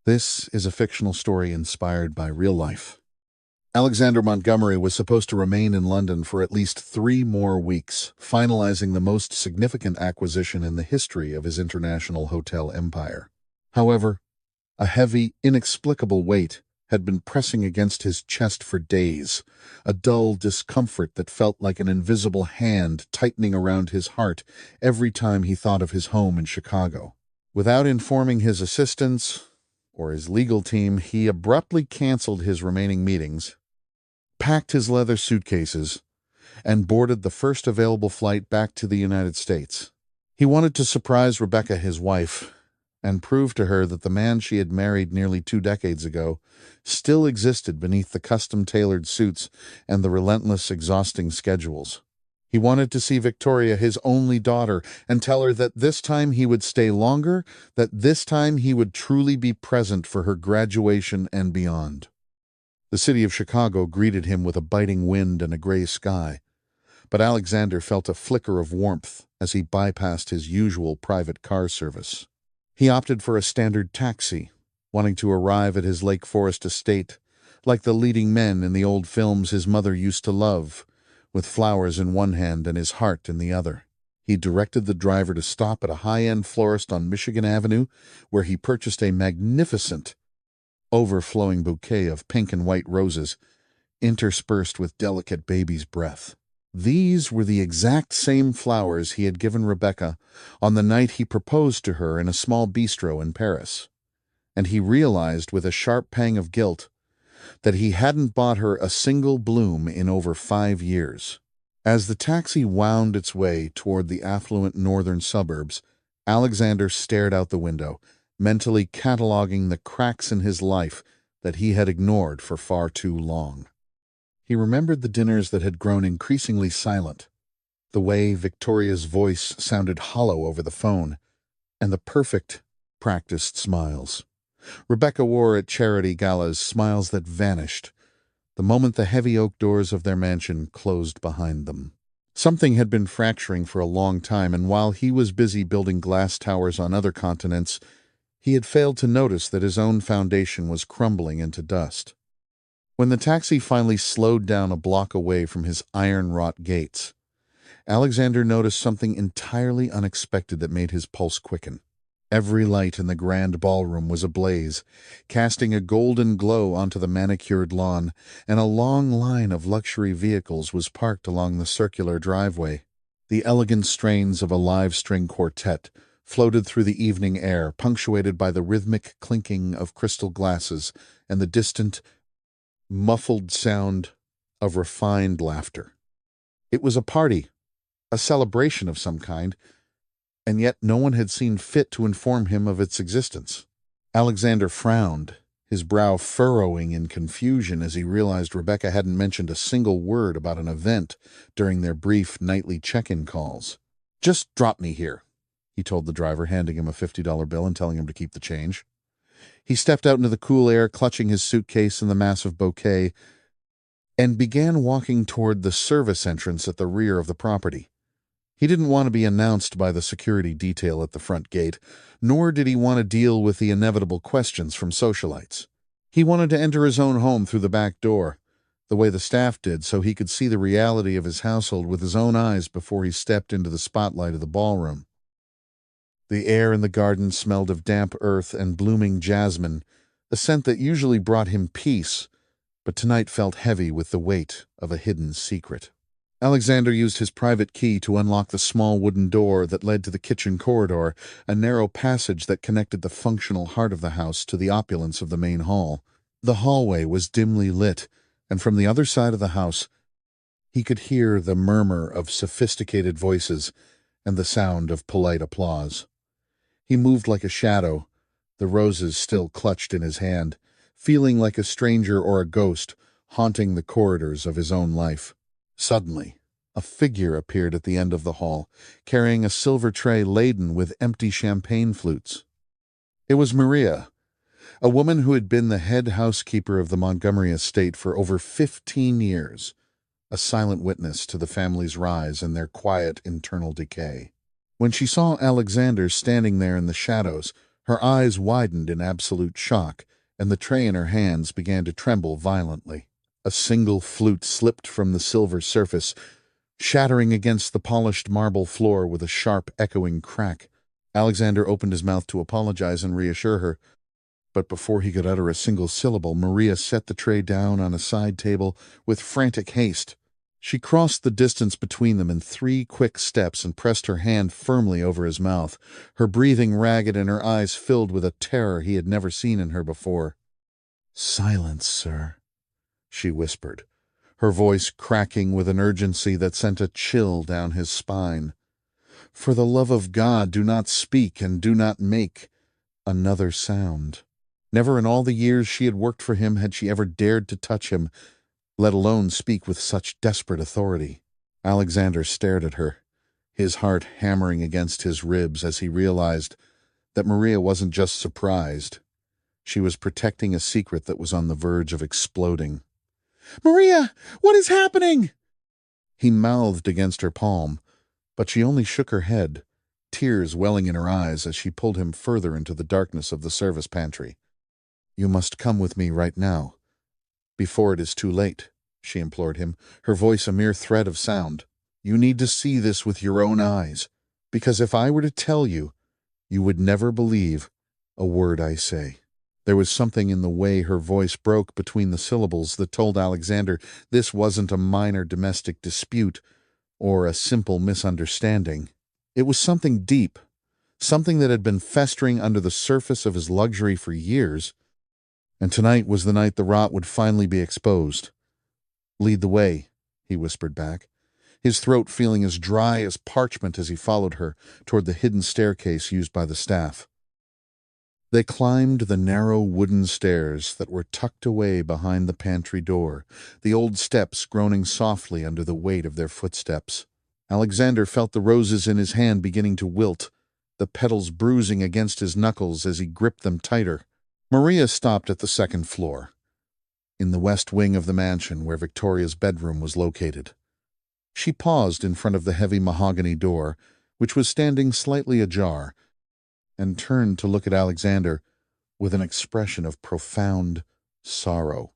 This is a fictional story inspired by real life. Alexander Montgomery was supposed to remain in London for at least 3 more weeks, finalizing the most significant acquisition in the history of his international hotel empire. However, a heavy, inexplicable weight had been pressing against his chest for days, a dull discomfort that felt like an invisible hand tightening around his heart every time he thought of his home in Chicago. Without informing his assistants or his legal team, he abruptly canceled his remaining meetings, packed his leather suitcases, and boarded the first available flight back to the United States. He wanted to surprise Rebecca, his wife, and prove to her that the man she had married nearly 2 decades ago still existed beneath the custom-tailored suits and the relentless, exhausting schedules. He wanted to see Victoria, his only daughter, and tell her that this time he would stay longer, that this time he would truly be present for her graduation and beyond. The city of Chicago greeted him with a biting wind and a gray sky, but Alexander felt a flicker of warmth as he bypassed his usual private car service. He opted for a standard taxi, wanting to arrive at his Lake Forest estate, like the leading men in the old films his mother used to love, with flowers in one hand and his heart in the other. He directed the driver to stop at a high-end florist on Michigan Avenue, where he purchased a magnificent, overflowing bouquet of pink and white roses, interspersed with delicate baby's breath. These were the exact same flowers he had given Rebecca on the night he proposed to her in a small bistro in Paris, and he realized with a sharp pang of guilt that he hadn't bought her a single bloom in over 5 years. As the taxi wound its way toward the affluent northern suburbs, Alexander stared out the window, mentally cataloging the cracks in his life that he had ignored for far too long. He remembered the dinners that had grown increasingly silent, the way Victoria's voice sounded hollow over the phone, and the perfect, practiced smiles Rebecca wore at charity galas, smiles that vanished the moment the heavy oak doors of their mansion closed behind them. Something had been fracturing for a long time, and while he was busy building glass towers on other continents, he had failed to notice that his own foundation was crumbling into dust. When the taxi finally slowed down a block away from his iron-wrought gates, Alexander noticed something entirely unexpected that made his pulse quicken. Every light in the grand ballroom was ablaze, casting a golden glow onto the manicured lawn, and a long line of luxury vehicles was parked along the circular driveway. The elegant strains of a live-string quartet floated through the evening air, punctuated by the rhythmic clinking of crystal glasses and the distant, muffled sound of refined laughter. It was a party, a celebration of some kind, and yet no one had seen fit to inform him of its existence. Alexander frowned, his brow furrowing in confusion as he realized Rebecca hadn't mentioned a single word about an event during their brief nightly check-in calls. "Just drop me here," he told the driver, handing him a $50 bill and telling him to keep the change. He stepped out into the cool air, clutching his suitcase and the massive bouquet, and began walking toward the service entrance at the rear of the property. He didn't want to be announced by the security detail at the front gate, nor did he want to deal with the inevitable questions from socialites. He wanted to enter his own home through the back door, the way the staff did, so he could see the reality of his household with his own eyes before he stepped into the spotlight of the ballroom. The air in the garden smelled of damp earth and blooming jasmine, a scent that usually brought him peace, but tonight felt heavy with the weight of a hidden secret. Alexander used his private key to unlock the small wooden door that led to the kitchen corridor, a narrow passage that connected the functional heart of the house to the opulence of the main hall. The hallway was dimly lit, and from the other side of the house, he could hear the murmur of sophisticated voices and the sound of polite applause. He moved like a shadow, the roses still clutched in his hand, feeling like a stranger or a ghost haunting the corridors of his own life. Suddenly, a figure appeared at the end of the hall, carrying a silver tray laden with empty champagne flutes. It was Maria, a woman who had been the head housekeeper of the Montgomery estate for over 15 years, a silent witness to the family's rise and their quiet internal decay. When she saw Alexander standing there in the shadows, Her eyes widened in absolute shock, and the tray in her hands began to tremble violently. A single flute slipped from the silver surface, shattering against the polished marble floor with a sharp, echoing crack. Alexander opened his mouth to apologize and reassure her, but before he could utter a single syllable, Maria set the tray down on a side table with frantic haste. She crossed the distance between them in 3 quick steps and pressed her hand firmly over his mouth, her breathing ragged and her eyes filled with a terror he had never seen in her before. "Silence, sir," she whispered, her voice cracking with an urgency that sent a chill down his spine. "For the love of God, do not speak and do not make another sound." Never in all the years she had worked for him had she ever dared to touch him, let alone speak with such desperate authority. Alexander stared at her, his heart hammering against his ribs as he realized that Maria wasn't just surprised. She was protecting a secret that was on the verge of exploding. "Maria, what is happening?" He mouthed against her palm, but she only shook her head, tears welling in her eyes as she pulled him further into the darkness of the service pantry. "You must come with me right now, before it is too late," she implored him, her voice a mere thread of sound. "You need to see this with your own eyes, because if I were to tell you, you would never believe a word I say." There was something in the way her voice broke between the syllables that told Alexander this wasn't a minor domestic dispute or a simple misunderstanding. It was something deep, something that had been festering under the surface of his luxury for years, and tonight was the night the rot would finally be exposed. "Lead the way," he whispered back, his throat feeling as dry as parchment as he followed her toward the hidden staircase used by the staff. They climbed the narrow wooden stairs that were tucked away behind the pantry door, the old steps groaning softly under the weight of their footsteps. Alexander felt the roses in his hand beginning to wilt, the petals bruising against his knuckles as he gripped them tighter. Maria stopped at the second floor, in the west wing of the mansion where Victoria's bedroom was located. She paused in front of the heavy mahogany door, which was standing slightly ajar, and turned to look at Alexander with an expression of profound sorrow.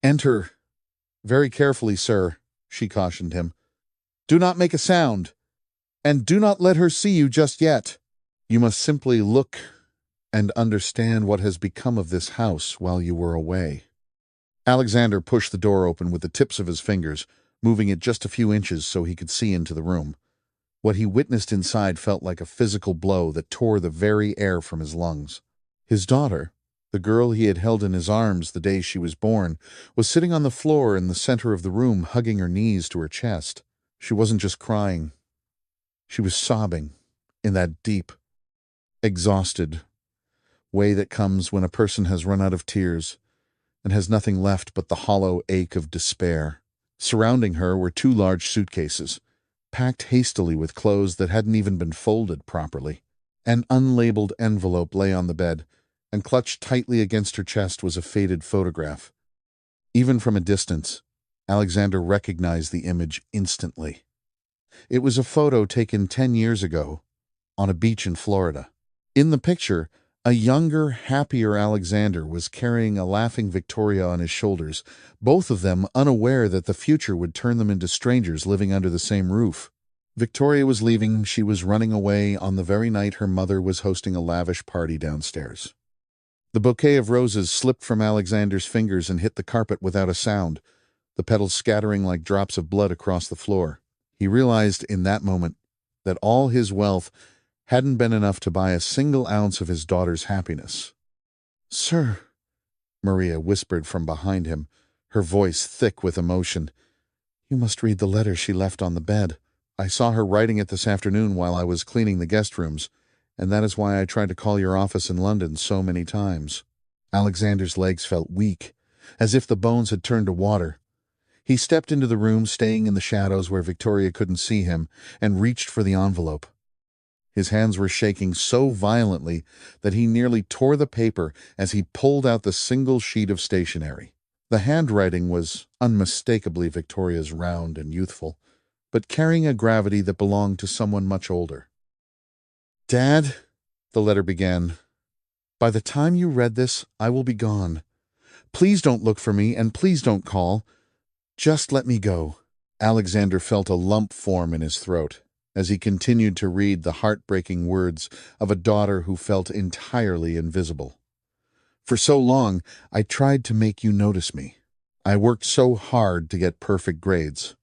"Enter. Very carefully, sir," she cautioned him. "Do not make a sound, and do not let her see you just yet. You must simply look and understand what has become of this house while you were away." Alexander pushed the door open with the tips of his fingers, moving it just a few inches so he could see into the room. What he witnessed inside felt like a physical blow that tore the very air from his lungs. His daughter, the girl he had held in his arms the day she was born, was sitting on the floor in the center of the room, hugging her knees to her chest. She wasn't just crying. She was sobbing in that deep, exhausted way that comes when a person has run out of tears and has nothing left but the hollow ache of despair. Surrounding her were 2 large suitcases, packed hastily with clothes that hadn't even been folded properly. An unlabeled envelope lay on the bed, and clutched tightly against her chest was a faded photograph. Even from a distance, Alexander recognized the image instantly. It was a photo taken 10 years ago on a beach in Florida. In the picture, a younger, happier Alexander was carrying a laughing Victoria on his shoulders, both of them unaware that the future would turn them into strangers living under the same roof. Victoria was leaving. She was running away on the very night her mother was hosting a lavish party downstairs. The bouquet of roses slipped from Alexander's fingers and hit the carpet without a sound, the petals scattering like drops of blood across the floor. He realized in that moment that all his wealth hadn't been enough to buy a single ounce of his daughter's happiness. "Sir," Maria whispered from behind him, her voice thick with emotion, "you must read the letter she left on the bed. I saw her writing it this afternoon while I was cleaning the guest rooms, and that is why I tried to call your office in London so many times." Alexander's legs felt weak, as if the bones had turned to water. He stepped into the room, staying in the shadows where Victoria couldn't see him, and reached for the envelope. His hands were shaking so violently that he nearly tore the paper as he pulled out the single sheet of stationery. The handwriting was unmistakably Victoria's, round and youthful, but carrying a gravity that belonged to someone much older. "Dad," the letter began, By the time you read this, I will be gone. Please don't look for me, and please don't call. Just let me go." Alexander felt a lump form in his throat as he continued to read the heartbreaking words of a daughter who felt entirely invisible. "For so long, I tried to make you notice me. I worked so hard to get perfect grades.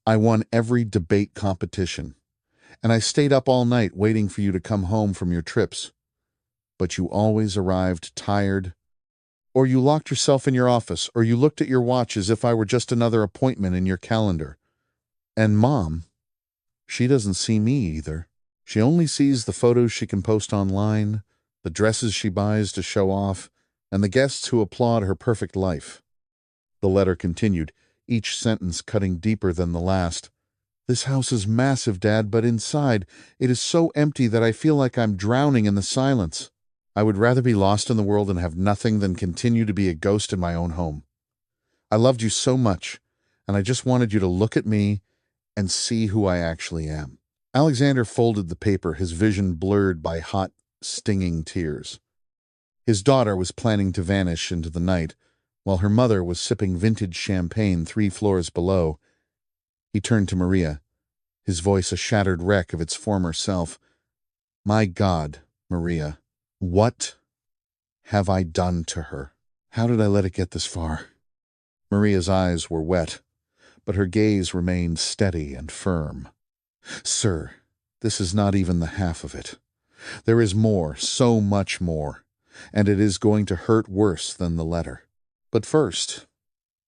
I won every debate competition, and I stayed up all night waiting for you to come home from your trips. But you always arrived tired, or you locked yourself in your office, or you looked at your watch as if I were just another appointment in your calendar. And Mom, she doesn't see me either. She only sees the photos she can post online, the dresses she buys to show off, and the guests who applaud her perfect life." The letter continued, each sentence cutting deeper than the last. "This house is massive, Dad, but inside, it is so empty that I feel like I'm drowning in the silence. I would rather be lost in the world and have nothing than continue to be a ghost in my own home. I loved you so much, and I just wanted you to look at me and see who I actually am." Alexander folded the paper, his vision blurred by hot, stinging tears. His daughter was planning to vanish into the night, while her mother was sipping vintage champagne 3 floors below. He turned to Maria, his voice a shattered wreck of its former self. "My God, Maria, what have I done to her? How did I let it get this far?" Maria's eyes were wet, but her gaze remained steady and firm. "Sir, this is not even the half of it. There is more, so much more, and it is going to hurt worse than the letter. But first,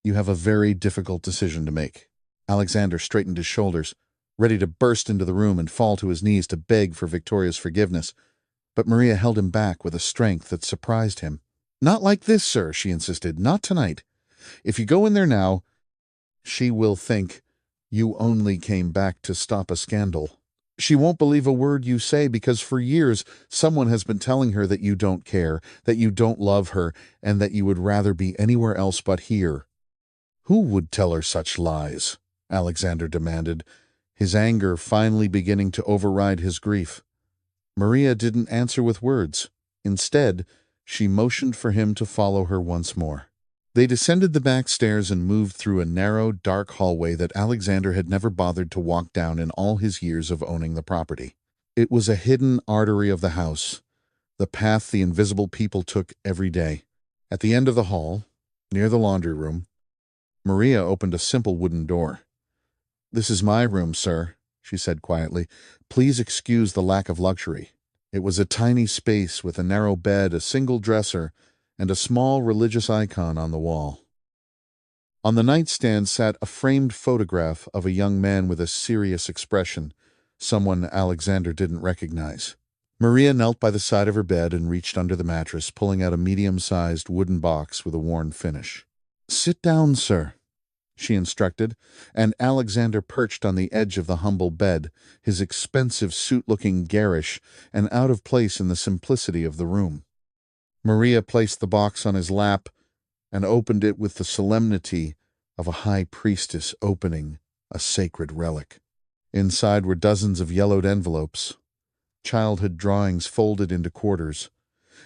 you have a very difficult decision to make." Alexander straightened his shoulders, ready to burst into the room and fall to his knees to beg for Victoria's forgiveness. But Maria held him back with a strength that surprised him. "Not like this, sir," she insisted. "Not tonight. If you go in there now, she will think you only came back to stop a scandal. She won't believe a word you say because for years someone has been telling her that you don't care, that you don't love her, and that you would rather be anywhere else but here." "Who would tell her such lies?" Alexander demanded, his anger finally beginning to override his grief. Maria didn't answer with words. Instead, she motioned for him to follow her once more. They descended the back stairs and moved through a narrow, dark hallway that Alexander had never bothered to walk down in all his years of owning the property. It was a hidden artery of the house, the path the invisible people took every day. At the end of the hall, near the laundry room, Maria opened a simple wooden door. "This is my room, sir," she said quietly. "Please excuse the lack of luxury." It was a tiny space with a narrow bed, a single dresser, and a small religious icon on the wall. On the nightstand sat a framed photograph of a young man with a serious expression, someone Alexander didn't recognize. Maria knelt by the side of her bed and reached under the mattress, pulling out a medium-sized wooden box with a worn finish. "Sit down, sir," she instructed, and Alexander perched on the edge of the humble bed, his expensive suit looking garish and out of place in the simplicity of the room. Maria placed the box on his lap and opened it with the solemnity of a high priestess opening a sacred relic. Inside were dozens of yellowed envelopes, childhood drawings folded into quarters,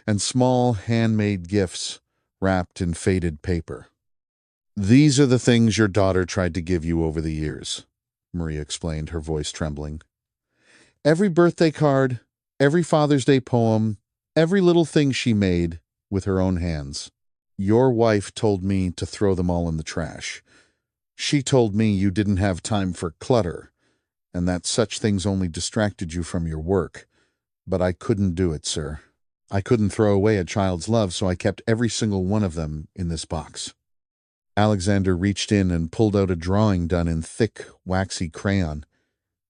and small handmade gifts wrapped in faded paper. "These are the things your daughter tried to give you over the years," Maria explained, her voice trembling. "Every birthday card, every Father's Day poem, every little thing she made with her own hands. Your wife told me to throw them all in the trash. She told me you didn't have time for clutter, and that such things only distracted you from your work. But I couldn't do it, sir. I couldn't throw away a child's love, so I kept every single one of them in this box." Alexander reached in and pulled out a drawing done in thick, waxy crayon.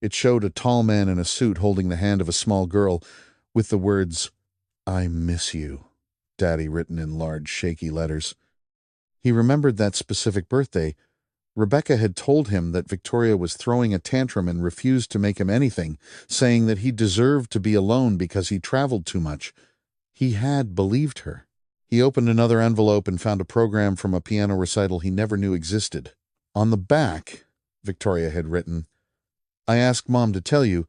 It showed a tall man in a suit holding the hand of a small girl, with the words, "I miss you," Daddy written in large, shaky letters. He remembered that specific birthday. Rebecca had told him that Victoria was throwing a tantrum and refused to make him anything, saying that he deserved to be alone because he traveled too much. He had believed her. He opened another envelope and found a program from a piano recital he never knew existed. On the back, Victoria had written, "I asked Mom to tell you,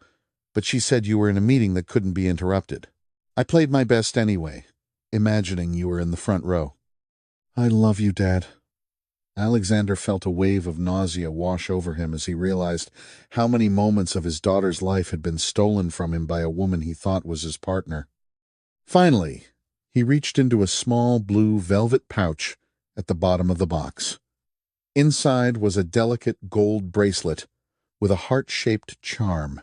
but she said you were in a meeting that couldn't be interrupted. I played my best anyway. imagining you were in the front row. I love you, Dad. Alexander felt a wave of nausea wash over him as he realized how many moments of his daughter's life had been stolen from him by a woman he thought was his partner. Finally, he reached into a small blue velvet pouch at the bottom of the box. Inside was a delicate gold bracelet with a heart-shaped charm,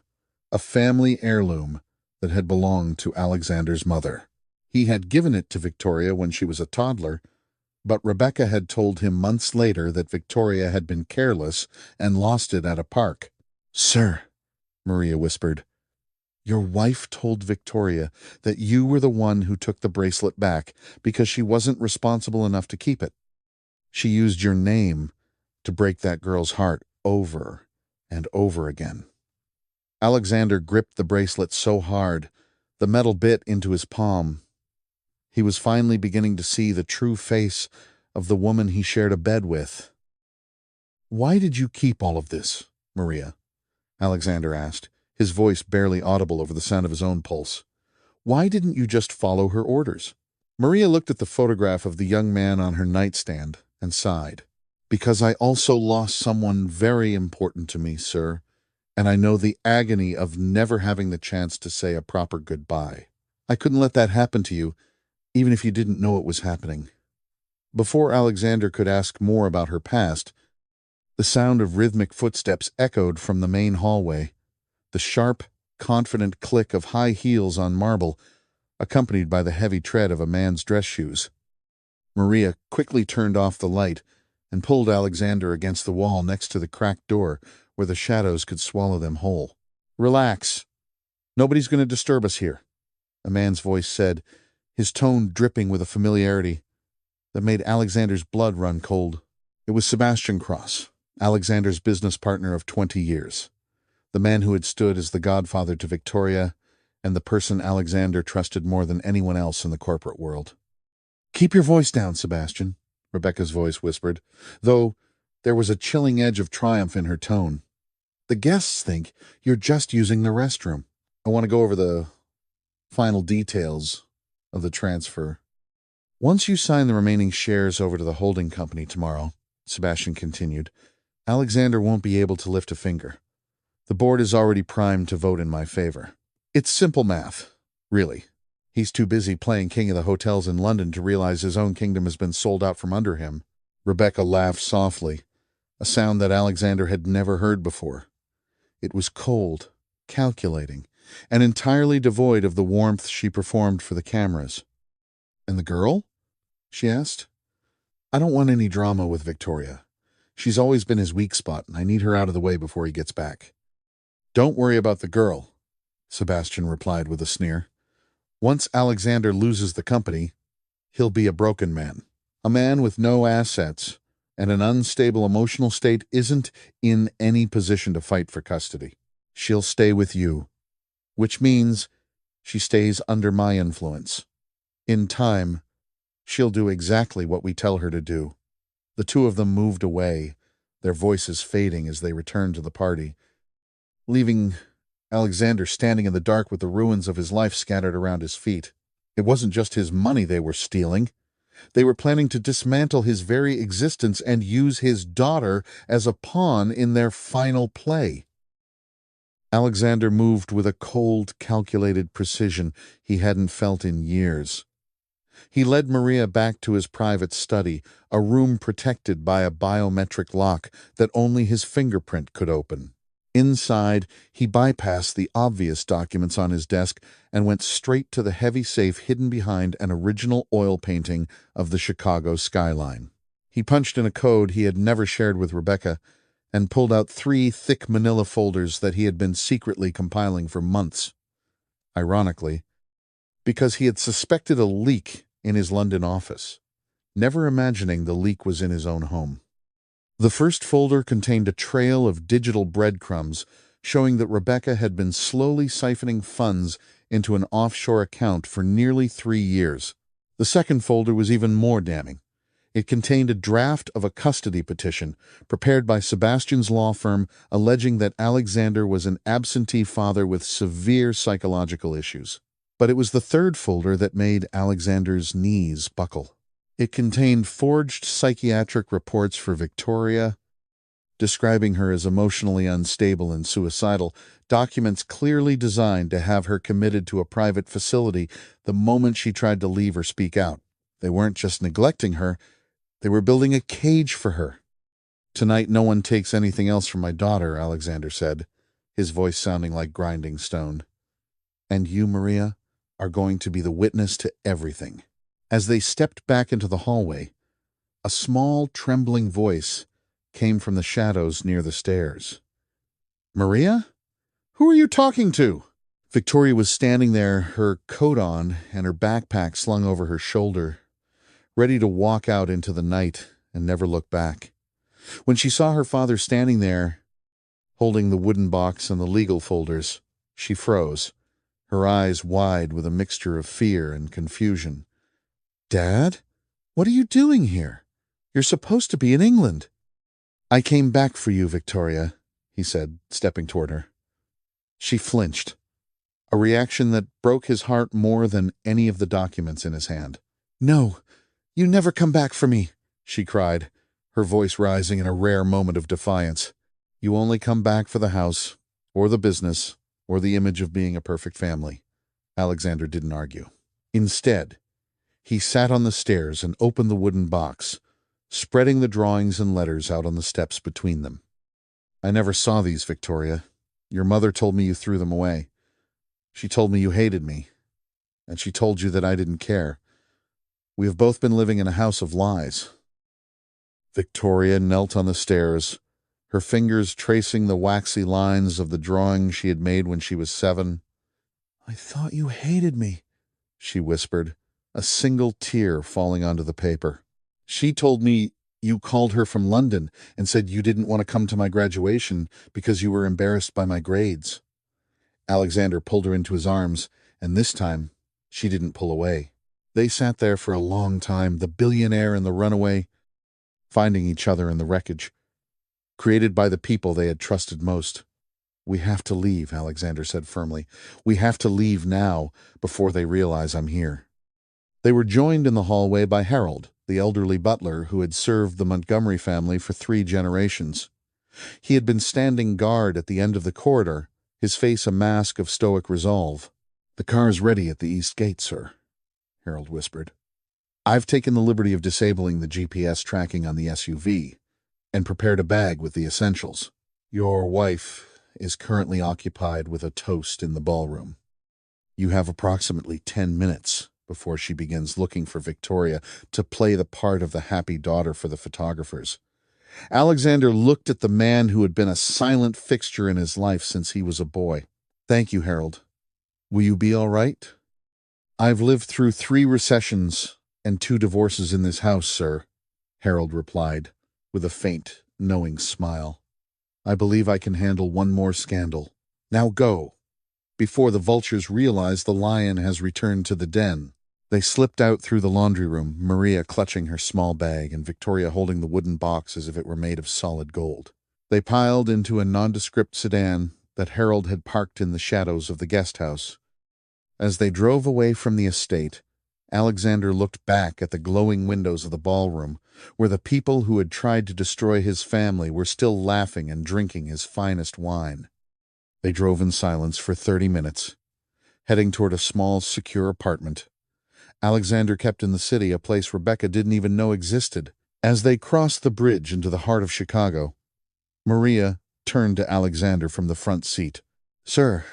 a family heirloom that had belonged to Alexander's mother. He had given it to Victoria when she was a toddler, but Rebecca had told him months later that Victoria had been careless and lost it at a park. "Sir," Maria whispered, "your wife told Victoria that you were the one who took the bracelet back because she wasn't responsible enough to keep it. She used your name to break that girl's heart over and over again." Alexander gripped the bracelet so hard, the metal bit into his palm. He was finally beginning to see the true face of the woman he shared a bed with. "Why did you keep all of this, Maria?" Alexander asked, his voice barely audible over the sound of his own pulse. "Why didn't you just follow her orders?" Maria looked at the photograph of the young man on her nightstand and sighed. "Because I also lost someone very important to me, sir, and I know the agony of never having the chance to say a proper goodbye. I couldn't let that happen to you, even if you didn't know it was happening." Before Alexander could ask more about her past, the sound of rhythmic footsteps echoed from the main hallway, the sharp, confident click of high heels on marble, accompanied by the heavy tread of a man's dress shoes. Maria quickly turned off the light and pulled Alexander against the wall next to the cracked door where the shadows could swallow them whole. "Relax. Nobody's going to disturb us here," a man's voice said, his tone dripping with a familiarity that made Alexander's blood run cold. It was Sebastian Cross, Alexander's business partner of 20 years, the man who had stood as the godfather to Victoria and the person Alexander trusted more than anyone else in the corporate world. "Keep your voice down, Sebastian," Rebecca's voice whispered, though there was a chilling edge of triumph in her tone. "The guests think you're just using the restroom. I want to go over the final details of the transfer. Once you sign the remaining shares over to the holding company tomorrow," Sebastian continued, "Alexander won't be able to lift a finger. The board is already primed to vote in my favor. It's simple math, really. He's too busy playing king of the hotels in London to realize his own kingdom has been sold out from under him." Rebecca laughed softly, a sound that Alexander had never heard before. It was cold, calculating, and entirely devoid of the warmth she performed for the cameras. "And the girl?" she asked. "I don't want any drama with Victoria. She's always been his weak spot, and I need her out of the way before he gets back." "Don't worry about the girl," Sebastian replied with a sneer. "Once Alexander loses the company, he'll be a broken man. A man with no assets and an unstable emotional state isn't in any position to fight for custody. She'll stay with you, which means she stays under my influence. In time, she'll do exactly what we tell her to do." The two of them moved away, their voices fading as they returned to the party, leaving Alexander standing in the dark with the ruins of his life scattered around his feet. It wasn't just his money they were stealing. They were planning to dismantle his very existence and use his daughter as a pawn in their final play. Alexander moved with a cold, calculated precision he hadn't felt in years. He led Maria back to his private study, a room protected by a biometric lock that only his fingerprint could open. Inside, he bypassed the obvious documents on his desk and went straight to the heavy safe hidden behind an original oil painting of the Chicago skyline. He punched in a code he had never shared with Rebecca and pulled out 3 thick manila folders that he had been secretly compiling for months. Ironically, because he had suspected a leak in his London office, never imagining the leak was in his own home. The first folder contained a trail of digital breadcrumbs showing that Rebecca had been slowly siphoning funds into an offshore account for nearly 3 years. The second folder was even more damning. It contained a draft of a custody petition prepared by Sebastian's law firm alleging that Alexander was an absentee father with severe psychological issues. But it was the third folder that made Alexander's knees buckle. It contained forged psychiatric reports for Victoria, describing her as emotionally unstable and suicidal, documents clearly designed to have her committed to a private facility the moment she tried to leave or speak out. They weren't just neglecting her, they were building a cage for her. "Tonight no one takes anything else from my daughter," Alexander said, his voice sounding like grinding stone. "And you, Maria, are going to be the witness to everything." As they stepped back into the hallway, a small, trembling voice came from the shadows near the stairs. "Maria? Who are you talking to?" Victoria was standing there, her coat on and her backpack slung over her shoulder, ready to walk out into the night and never look back. When she saw her father standing there, holding the wooden box and the legal folders, she froze, her eyes wide with a mixture of fear and confusion. "Dad? What are you doing here? You're supposed to be in England." "I came back for you, Victoria," he said, stepping toward her. She flinched, a reaction that broke his heart more than any of the documents in his hand. "No, you never come back for me," she cried, her voice rising in a rare moment of defiance. "You only come back for the house, or the business, or the image of being a perfect family." Alexander didn't argue. Instead, he sat on the stairs and opened the wooden box, spreading the drawings and letters out on the steps between them. "I never saw these, Victoria. Your mother told me you threw them away. She told me you hated me, and she told you that I didn't care. We have both been living in a house of lies." Victoria knelt on the stairs, her fingers tracing the waxy lines of the drawing she had made when she was 7. "I thought you hated me," she whispered, a single tear falling onto the paper. "She told me you called her from London and said you didn't want to come to my graduation because you were embarrassed by my grades." Alexander pulled her into his arms, and this time she didn't pull away. They sat there for a long time, the billionaire and the runaway, finding each other in the wreckage, created by the people they had trusted most. "We have to leave," Alexander said firmly. "We have to leave now, before they realize I'm here." They were joined in the hallway by Harold, the elderly butler who had served the Montgomery family for 3 generations. He had been standing guard at the end of the corridor, his face a mask of stoic resolve. "The car's ready at the east gate, sir," Harold whispered. "I've taken the liberty of disabling the GPS tracking on the SUV and prepared a bag with the essentials. Your wife is currently occupied with a toast in the ballroom. You have approximately 10 minutes before she begins looking for Victoria to play the part of the happy daughter for the photographers." Alexander looked at the man who had been a silent fixture in his life since he was a boy. "Thank you, Harold. Will you be all right?" "I've lived through 3 recessions and 2 divorces in this house, sir," Harold replied, with a faint, knowing smile. "I believe I can handle one more scandal. Now go, before the vultures realize the lion has returned to the den." They slipped out through the laundry room, Maria clutching her small bag and Victoria holding the wooden box as if it were made of solid gold. They piled into a nondescript sedan that Harold had parked in the shadows of the guest house. As they drove away from the estate, Alexander looked back at the glowing windows of the ballroom, where the people who had tried to destroy his family were still laughing and drinking his finest wine. They drove in silence for 30 minutes, heading toward a small, secure apartment. Alexander kept in the city, a place Rebecca didn't even know existed. As they crossed the bridge into the heart of Chicago, Maria turned to Alexander from the front seat. "Sir,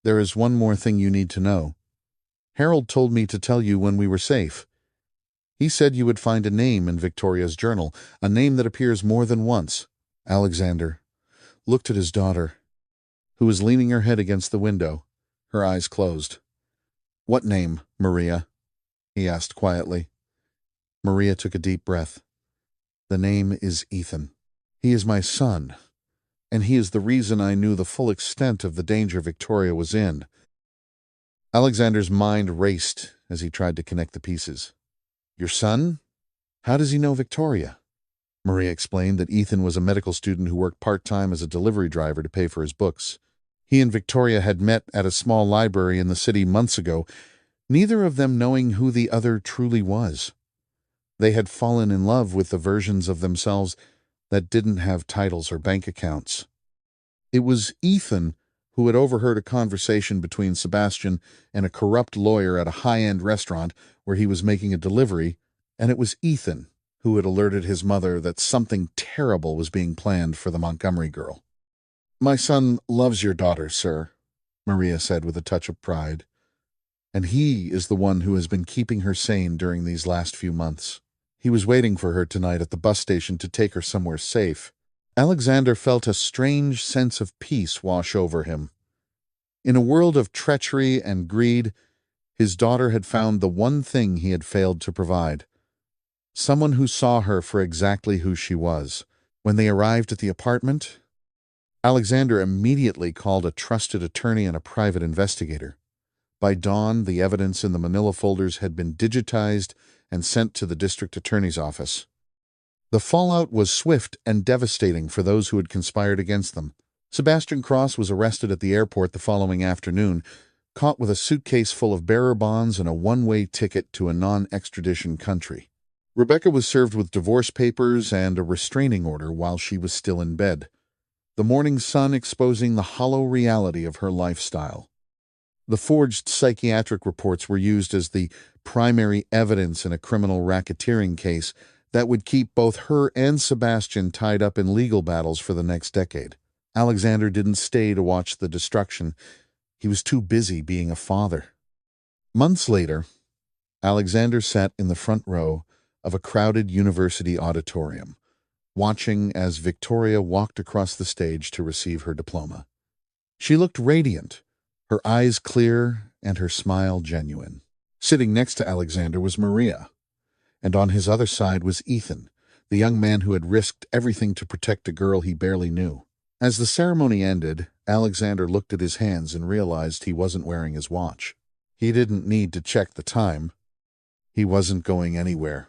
there is one more thing you need to know. Harold told me to tell you when we were safe. He said you would find a name in Victoria's journal, a name that appears more than once." Alexander looked at his daughter, who was leaning her head against the window, her eyes closed. "What name, Maria?" he asked quietly. Maria took a deep breath. "The name is Ethan. He is my son, and he is the reason I knew the full extent of the danger Victoria was in." Alexander's mind raced as he tried to connect the pieces. "Your son? How does he know Victoria?" Maria explained that Ethan was a medical student who worked part-time as a delivery driver to pay for his books. He and Victoria had met at a small library in the city months ago, neither of them knowing who the other truly was. They had fallen in love with the versions of themselves that didn't have titles or bank accounts. It was Ethan who had overheard a conversation between Sebastian and a corrupt lawyer at a high-end restaurant where he was making a delivery, and it was Ethan who had alerted his mother that something terrible was being planned for the Montgomery girl. "My son loves your daughter, sir," Maria said with a touch of pride. "And he is the one who has been keeping her sane during these last few months. He was waiting for her tonight at the bus station to take her somewhere safe." Alexander felt a strange sense of peace wash over him. In a world of treachery and greed, his daughter had found the one thing he had failed to provide: someone who saw her for exactly who she was. When they arrived at the apartment, Alexander immediately called a trusted attorney and a private investigator. By dawn, the evidence in the manila folders had been digitized and sent to the district attorney's office. The fallout was swift and devastating for those who had conspired against them. Sebastian Cross was arrested at the airport the following afternoon, caught with a suitcase full of bearer bonds and a one-way ticket to a non-extradition country. Rebecca was served with divorce papers and a restraining order while she was still in bed, the morning sun exposing the hollow reality of her lifestyle. The forged psychiatric reports were used as the primary evidence in a criminal racketeering case that would keep both her and Sebastian tied up in legal battles for the next decade. Alexander didn't stay to watch the destruction. He was too busy being a father. Months later, Alexander sat in the front row of a crowded university auditorium, watching as Victoria walked across the stage to receive her diploma. She looked radiant, her eyes clear and her smile genuine. Sitting next to Alexander was Maria, and on his other side was Ethan, the young man who had risked everything to protect a girl he barely knew. As the ceremony ended, Alexander looked at his hands and realized he wasn't wearing his watch. He didn't need to check the time. He wasn't going anywhere.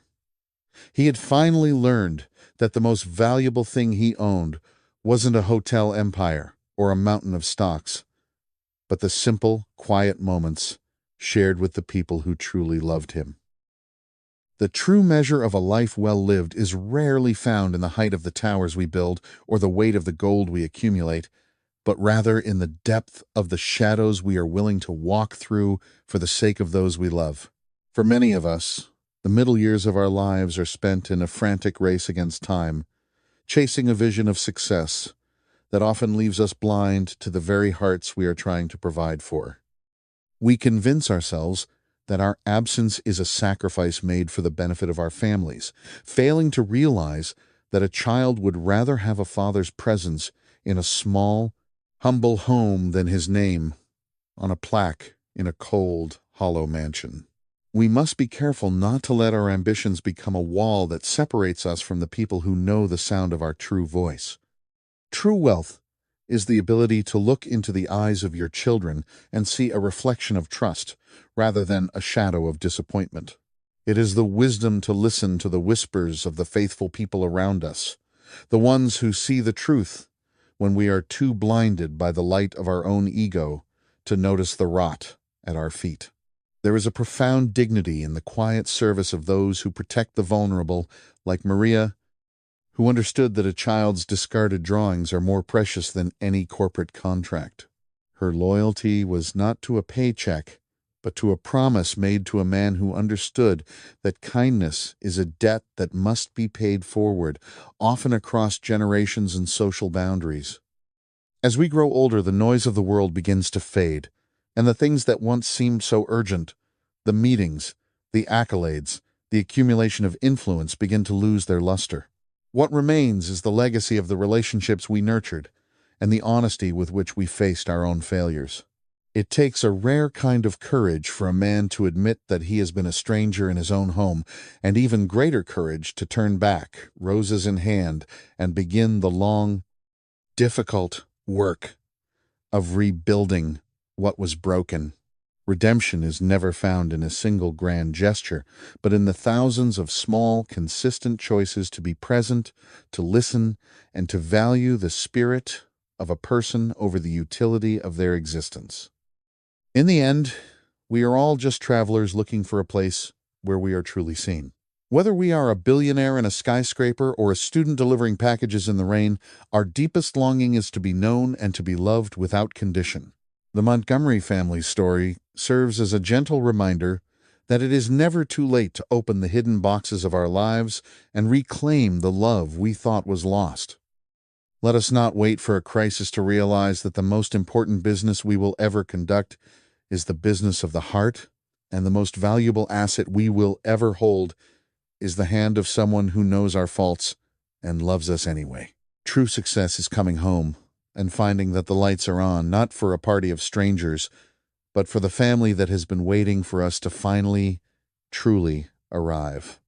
He had finally learned that the most valuable thing he owned wasn't a hotel empire or a mountain of stocks, but the simple, quiet moments shared with the people who truly loved him. The true measure of a life well lived is rarely found in the height of the towers we build or the weight of the gold we accumulate, but rather in the depth of the shadows we are willing to walk through for the sake of those we love. For many of us, the middle years of our lives are spent in a frantic race against time, chasing a vision of success that often leaves us blind to the very hearts we are trying to provide for. We convince ourselves that our absence is a sacrifice made for the benefit of our families, failing to realize that a child would rather have a father's presence in a small, humble home than his name on a plaque in a cold, hollow mansion. We must be careful not to let our ambitions become a wall that separates us from the people who know the sound of our true voice. True wealth is the ability to look into the eyes of your children and see a reflection of trust rather than a shadow of disappointment. It is the wisdom to listen to the whispers of the faithful people around us, the ones who see the truth when we are too blinded by the light of our own ego to notice the rot at our feet. There is a profound dignity in the quiet service of those who protect the vulnerable, like Maria, who understood that a child's discarded drawings are more precious than any corporate contract. Her loyalty was not to a paycheck, but to a promise made to a man who understood that kindness is a debt that must be paid forward, often across generations and social boundaries. As we grow older, the noise of the world begins to fade, and the things that once seemed so urgent, the meetings, the accolades, the accumulation of influence begin to lose their luster. What remains is the legacy of the relationships we nurtured and the honesty with which we faced our own failures. It takes a rare kind of courage for a man to admit that he has been a stranger in his own home, and even greater courage to turn back, roses in hand, and begin the long, difficult work of rebuilding what was broken. Redemption is never found in a single grand gesture, but in the thousands of small, consistent choices to be present, to listen, and to value the spirit of a person over the utility of their existence. In the end, we are all just travelers looking for a place where we are truly seen. Whether we are a billionaire in a skyscraper or a student delivering packages in the rain, our deepest longing is to be known and to be loved without condition. The Montgomery family's story serves as a gentle reminder that it is never too late to open the hidden boxes of our lives and reclaim the love we thought was lost. Let us not wait for a crisis to realize that the most important business we will ever conduct is the business of the heart, and the most valuable asset we will ever hold is the hand of someone who knows our faults and loves us anyway. True success is coming home and finding that the lights are on, not for a party of strangers, but for the family that has been waiting for us to finally, truly arrive.